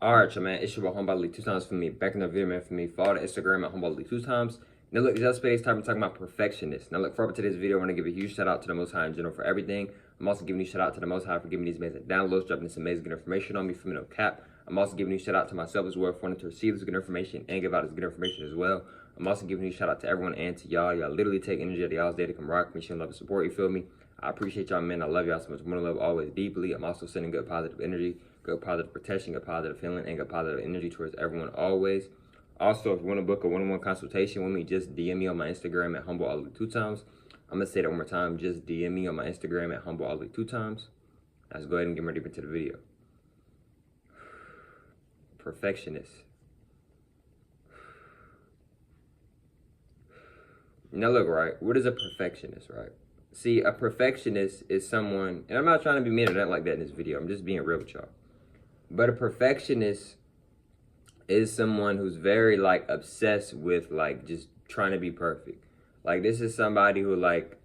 Alright, y'all, man, it's your boy Homebody 2 times for me. Back in the video, man, for me. Follow the Instagram at Homebody 2 times. Now, look, just today's time, we're talking about perfectionists. Now, look, for today's video, I want to give a huge shout out to the Most High in general for everything. I'm also giving you a shout out to the Most High for giving me these amazing downloads, dropping this amazing good information on me from no cap. I'm also giving you a shout out to myself as well for wanting to receive this good information and give out this good information as well. I'm also giving you a shout out to everyone and to y'all. Y'all literally take energy out of y'all's day to come rock me, show love and support. You feel me? I appreciate y'all, man. I love y'all so much. More love always deeply. I'm also sending good positive energy, good positive protection, good positive feeling, and good positive energy towards everyone always. Also, if you want to book a one-on-one consultation with me, just DM me on my Instagram at HumbleAli2times. I'm going to say that one more time. Just DM me on my Instagram at HumbleAli2times. Let's go ahead and get ready into the video. Perfectionist. Now look, right? What is a perfectionist, right? See, a perfectionist is someone, and I'm not trying to be mean or nothing like that in this video. I'm just being real with y'all. But a perfectionist is someone who's very, like, obsessed with, like, just trying to be perfect. Like, this is somebody who, like,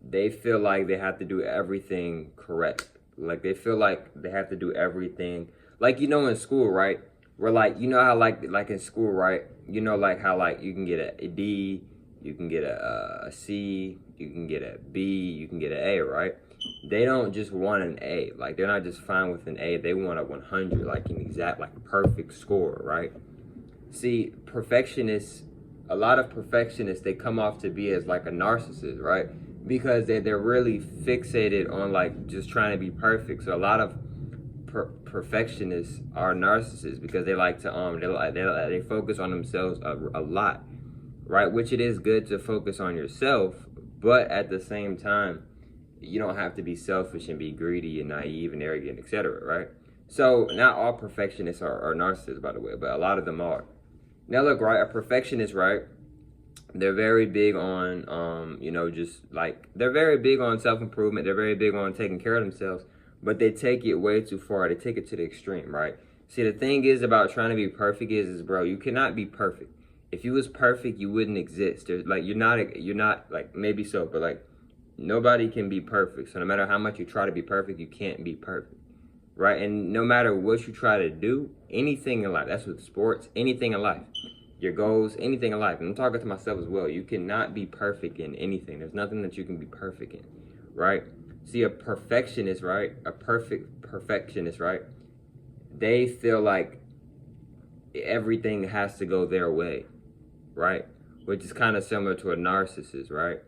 they feel like they have to do everything correct. Like, they feel like they have to do everything. Like, you know, in school, right? Where, like, you know how, like in school, right? You know, like, how, like, you can get a D, you can get a C, you can get a B, you can get an A, right? They don't just want an A. Like, they're not just fine with an A. They want a 100, like an exact, like, perfect score, right? See, perfectionists, a lot of perfectionists, they come off to be as, like, a narcissist, right? Because they're really fixated on, like, just trying to be perfect. So a lot of perfectionists are narcissists because they like to, they focus on themselves a lot, right? Which it is good to focus on yourself, but at the same time, you don't have to be selfish and be greedy and naive and arrogant, etc., right? So not all perfectionists are narcissists, by the way, but a lot of them are. Now look, right, a perfectionist, right, they're very big on, you know, just like, they're very big on self-improvement. They're very big on taking care of themselves, but they take it way too far. They take it to the extreme, right? See, the thing is about trying to be perfect is bro, you cannot be perfect. If you was perfect, you wouldn't exist. There's, like, you're not, like, maybe so, but, like, nobody can be perfect. So no matter how much you try to be perfect, you can't be perfect, right? And no matter what you try to do, anything in life, that's with sports, anything in life, your goals, anything in life, and I'm talking to myself as well, you cannot be perfect in anything. There's nothing that you can be perfect in, right? See, a perfectionist, right? A perfectionist, right? They feel like everything has to go their way, right? Which is kind of similar to a narcissist, right?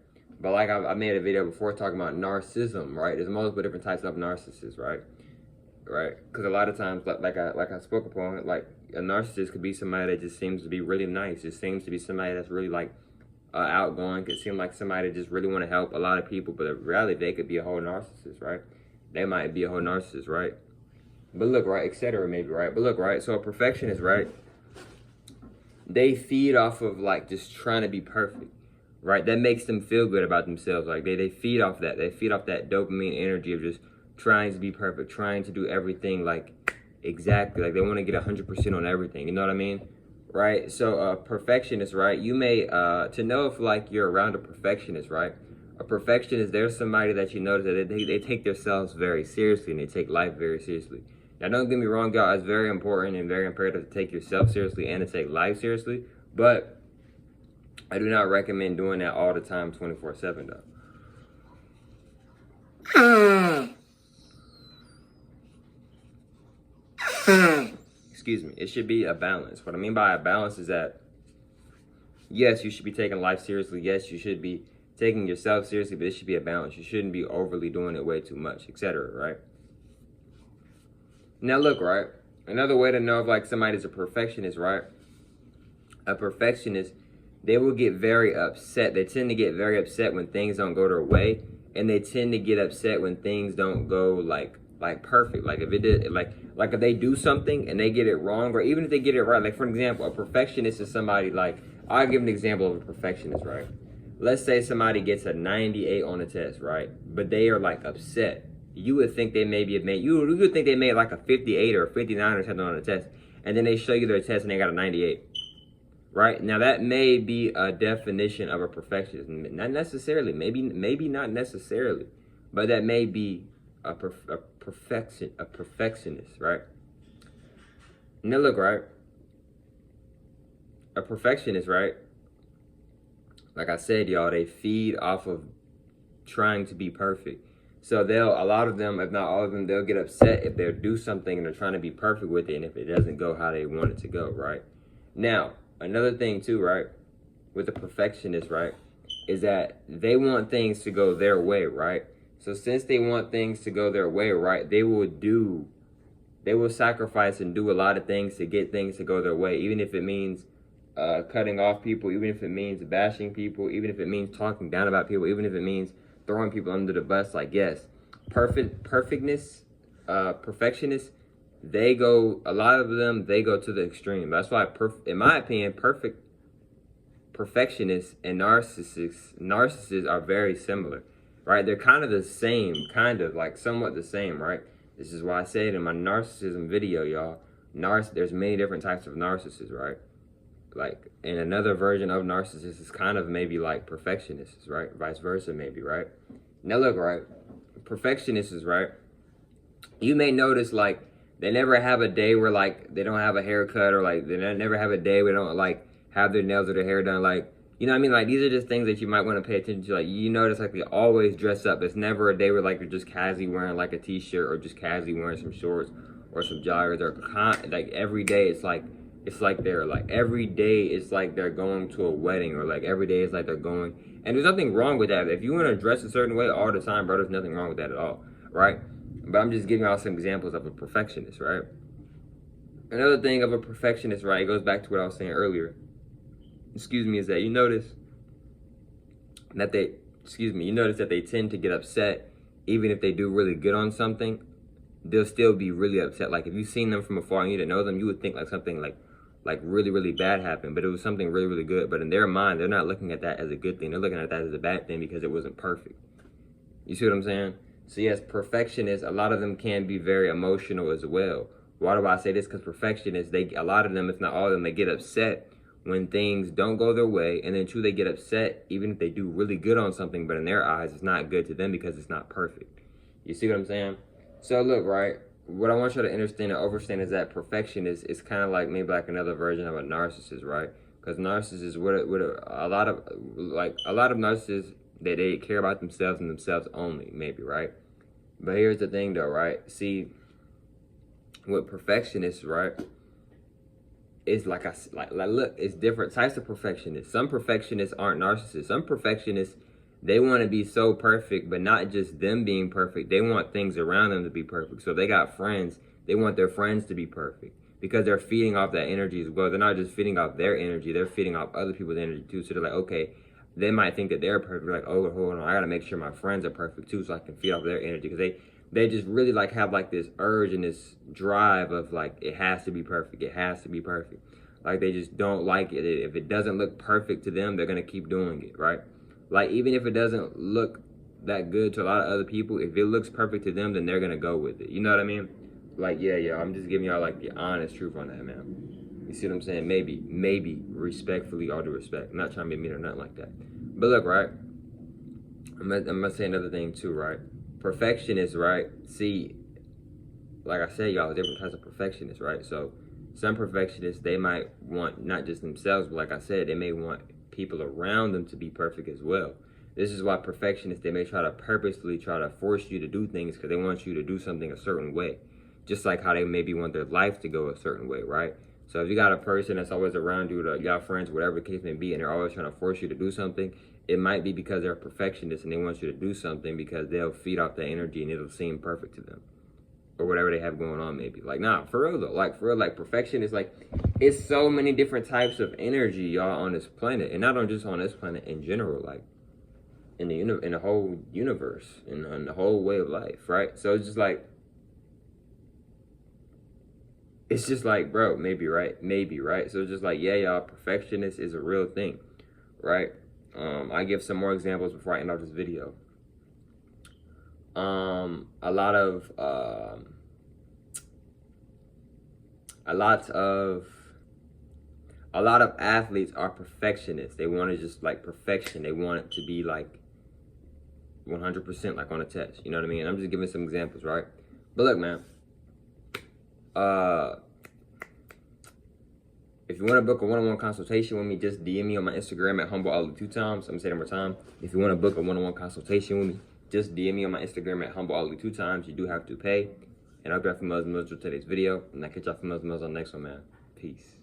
But like I made a video before talking about narcissism, right? There's multiple different types of narcissists, right? Right? Because a lot of times, like I spoke upon, like, a narcissist could be somebody that just seems to be really nice. Just seems to be somebody that's really, like, outgoing. Could seem like somebody that just really want to help a lot of people, but in reality, they could be a whole narcissist, right? They might be a whole narcissist, right? But look, right, etc. maybe, right? But look, right, so a perfectionist, right? They feed off of, like, just trying to be perfect, right? That makes them feel good about themselves. Like, they feed off that. They feed off that dopamine energy of just trying to be perfect, trying to do everything, like, exactly. Like, they want to get 100% on everything. You know what I mean? Right? So, perfectionist, right? You may, to know if, like, you're around a perfectionist, right? A perfectionist, there's somebody that you notice that they take themselves very seriously and they take life very seriously. Now, don't get me wrong, y'all. It's very important and very imperative to take yourself seriously and to take life seriously. But I do not recommend doing that all the time, 24/7, though. Excuse me. It should be a balance. What I mean by a balance is that, yes, you should be taking life seriously. Yes, you should be taking yourself seriously, but it should be a balance. You shouldn't be overly doing it way too much, etc., right? Now, look, right? Another way to know if, like, somebody's a perfectionist, right? A perfectionist, they will get very upset. They tend to get very upset when things don't go their way, and they tend to get upset when things don't go like perfect. Like, if it did, like if they do something and they get it wrong, or even if they get it right. Like, for example, a perfectionist is somebody, like, I'll give an example of a perfectionist, right? Let's say somebody gets a 98 on a test, right? But they are, like, upset. You would think they maybe have made, you would think they made like a 58 or a 59 or something on the test, and then they show you their test and they got a 98. Right? Now, that may be a definition of a perfectionist. Not necessarily. Maybe not necessarily. But that may be a perfectionist, right? Now look, right? A perfectionist, right? Like I said, y'all, they feed off of trying to be perfect. So a lot of them, if not all of them, they'll get upset if they do something and they're trying to be perfect with it, and if it doesn't go how they want it to go, right? Now, another thing too, right, with the perfectionist, right, is that they want things to go their way, right? So since they want things to go their way, right, they will sacrifice and do a lot of things to get things to go their way, even if it means cutting off people, even if it means bashing people, even if it means talking down about people, even if it means throwing people under the bus. Like, yes, perfectionists, a lot of them, they go to the extreme. That's why, in my opinion, perfectionists and narcissists are very similar, right? They're kind of the same, kind of like somewhat the same, right? This is why I said in my narcissism video, y'all, there's many different types of narcissists, right? Like, and another version of narcissists is kind of maybe like perfectionists, right? Vice versa, maybe, right? Now look, right? Perfectionists, right? You may notice, like, they never have a day where, like, they don't have a haircut, or, like, they never have a day where they don't, like, have their nails or their hair done. Like, you know what I mean? Like, these are just things that you might want to pay attention to. Like, you notice, like, they always dress up. It's never a day where, like, they're just casually wearing, like, a t-shirt, or just casually wearing some shorts or some joggers, or, like, every day it's like they're, like, every day it's like they're going to a wedding, or, like, every day it's like they're going, and there's nothing wrong with that. If you want to dress a certain way all the time, bro, there's nothing wrong with that at all, right? But I'm just giving y'all some examples of a perfectionist, right? Another thing of a perfectionist, right, it goes back to what I was saying earlier, is that you notice that they tend to get upset even if they do really good on something. They'll still be really upset. Like, if you've seen them from afar and you didn't know them, you would think like something like really, really bad happened, but it was something really, really good. But in their mind, they're not looking at that as a good thing. They're looking at that as a bad thing because it wasn't perfect. You see what I'm saying? So yes, perfectionists, a lot of them can be very emotional as well. Why do I say this? Because perfectionists, a lot of them, if not all of them, they get upset when things don't go their way. And then two, they get upset even if they do really good on something, but in their eyes, it's not good to them because it's not perfect. You see what I'm saying? So look, right, what I want you to understand and understand is that perfectionist is kind of like maybe like another version of a narcissist, right? Because narcissists, a lot of narcissists, they care about themselves and themselves only, maybe, right? But here's the thing, though, right? See, with perfectionists, right, it's like look, it's different types of perfectionists. Some perfectionists aren't narcissists. Some perfectionists, they want to be so perfect, but not just them being perfect. They want things around them to be perfect. So they got friends. They want their friends to be perfect because they're feeding off that energy as well. They're not just feeding off their energy. They're feeding off other people's energy too. So they're like, okay, they might think that they're perfect. They're like, oh, hold on, I got to make sure my friends are perfect too so I can feed off their energy. Because they just really like have like this urge and this drive of like, it has to be perfect. It has to be perfect. Like, they just don't like it. If it doesn't look perfect to them, they're going to keep doing it, right? Like, even if it doesn't look that good to a lot of other people, if it looks perfect to them, then they're going to go with it. You know what I mean? Like, yeah, I'm just giving y'all, like, the honest truth on that, man. You see what I'm saying? Maybe, respectfully, all due respect. I'm not trying to be mean or nothing like that. But look, right? I'm going to say another thing, too, right? Perfectionists, right? See, like I said, y'all, different types of perfectionists, right? So, some perfectionists, they might want not just themselves, but like I said, they may want people around them to be perfect as well. This is why perfectionists, they may purposely try to force you to do things because they want you to do something a certain way. Just like how they maybe want their life to go a certain way, right? So if you got a person that's always around you, y'all friends, whatever the case may be, and they're always trying to force you to do something, it might be because they're a perfectionist and they want you to do something because they'll feed off that energy and it'll seem perfect to them. Or whatever they have going on, maybe. Like, nah, for real though. Like, for real, like, perfection is like, it's so many different types of energy, y'all, on this planet. And not just on this planet, in general, like, in the whole universe, in the whole way of life, right? So it's just like, bro, maybe, right? So it's just like, yeah, y'all, perfectionist is a real thing, right? I give some more examples before I end off this video. A lot of athletes are perfectionists. They want to just like perfection. They want it to be like 100% like on a test. You know what I mean? I'm just giving some examples, right? But look, man, you want to book a one-on-one consultation with me, just DM me on my Instagram at HumbleOllie 2 times. I'm going to say it one more time. If you want to book a one-on-one consultation with me, just DM me on my Instagram at HumbleOllie 2 times. You do have to pay. And I'll be back for Muzz to today's video. And I'll catch y'all for Muzz on the next one, man. Peace.